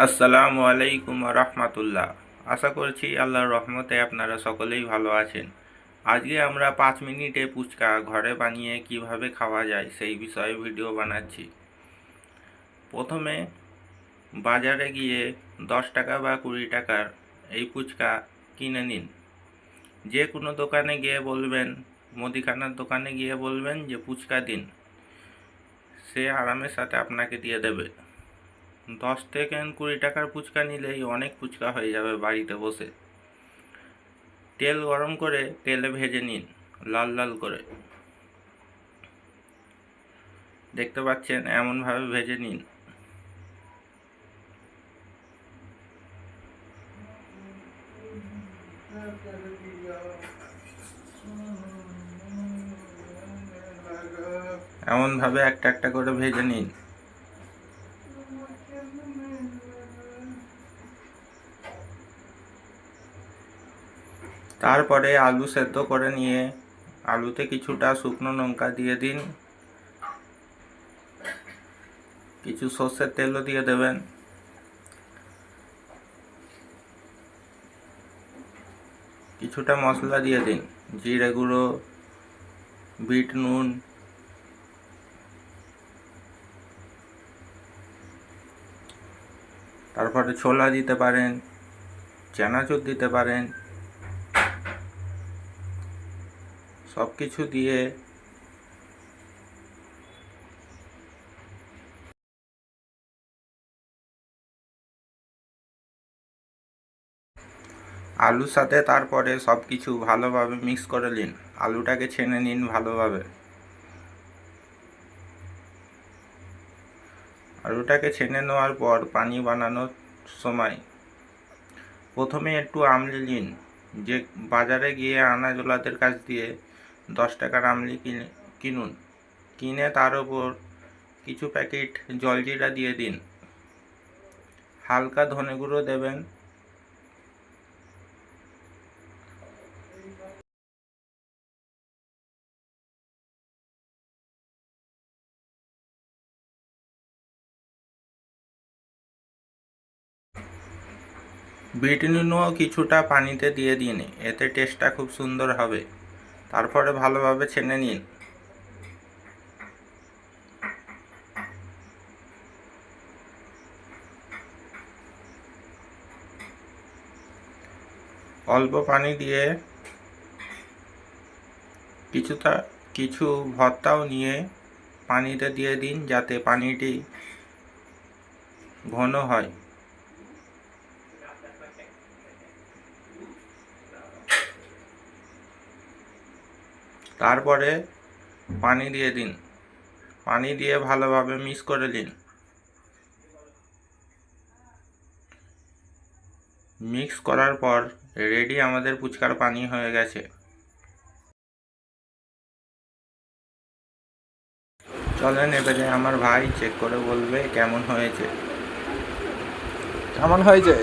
আসসালামু আলাইকুম রহমতুল্লাহ। আশা করছি আল্লাহর রহমতে আপনারা সকলেই ভালো আছেন। আজকে আমরা 5 মিনিটে ফুচকা ঘরে বানিয়ে কিভাবে খাওয়া যায় সেই বিষয়ে ভিডিও বানাচ্ছি। প্রথমে বাজারে গিয়ে 10 টাকা বা 20 টাকার এই ফুচকা কিনে নিন। যে কোনো দোকানে গিয়ে বলবেন, মুদিখানার দোকানে গিয়ে বলবেন যে ফুচকা দিন, সে আরামের সাথে আপনাকে দিয়ে দেবে। 10 থেকে 20 টাকার ফুচকা নিলেই অনেক ফুচকা হয়ে যাবে বাড়িতে বসে। তেল গরম করে তেলে ভেজে নিন লাল লাল করে, দেখতে পাচ্ছেন এমনভাবে ভেজে নিন। এমনভাবে একটা একটা করে ভেজে নিন। তারপরে আলু সেদ্ধ করে নিয়ে আলুতে কিছুটা শুকনো লঙ্কা দিয়ে দিন, কিছু সর্ষের তেলও দিয়ে দেবেন, কিছুটা মশলা দিয়ে দিন, জিরে গুঁড়ো, বিট নুন, তারপরে ছোলা দিতে পারেন, চানাচুর দিতে পারেন। সব কিছু দিয়ে আলুর সাথে তারপরে সব কিছু ভালোভাবে মিক্স করে নিন। আলুটাকে ছেনে নিন ভালোভাবে। আলুটাকে ছেনে নেওয়ার পর পানি বানানোর সময় প্রথমে একটু আমলি নিন। যে বাজারে গিয়ে আনাজওয়ালাদের কাছ দিয়ে 10 টাকার আমলি কিনুন, কিনে তার ওপর কিছু প্যাকেট জলজিরা দিয়ে দিন, হালকা ধনে গুঁড়ো দেবেন, বিট নুনও কিছুটা পানিতে দিয়ে দিন, এতে টেস্টটা খুব সুন্দর হবে। তারপরে ভালোভাবে ছেনে নিন। অল্প পানি দিয়ে কিছু ভর্তাও নিয়ে পানিতে দিয়ে দিন, যাতে পানিটি ঘন হয়। তারপরে পানি দিয়ে দিন, পানি দিয়ে ভালোভাবে মিক্স করে দিন। মিক্স করার পর রেডি আমাদের ফুচকার পানি হয়ে গেছে। চলেন এবারে আমার ভাই চেক করে বলবে কেমন হয়েছে। কেমন হয়েছে?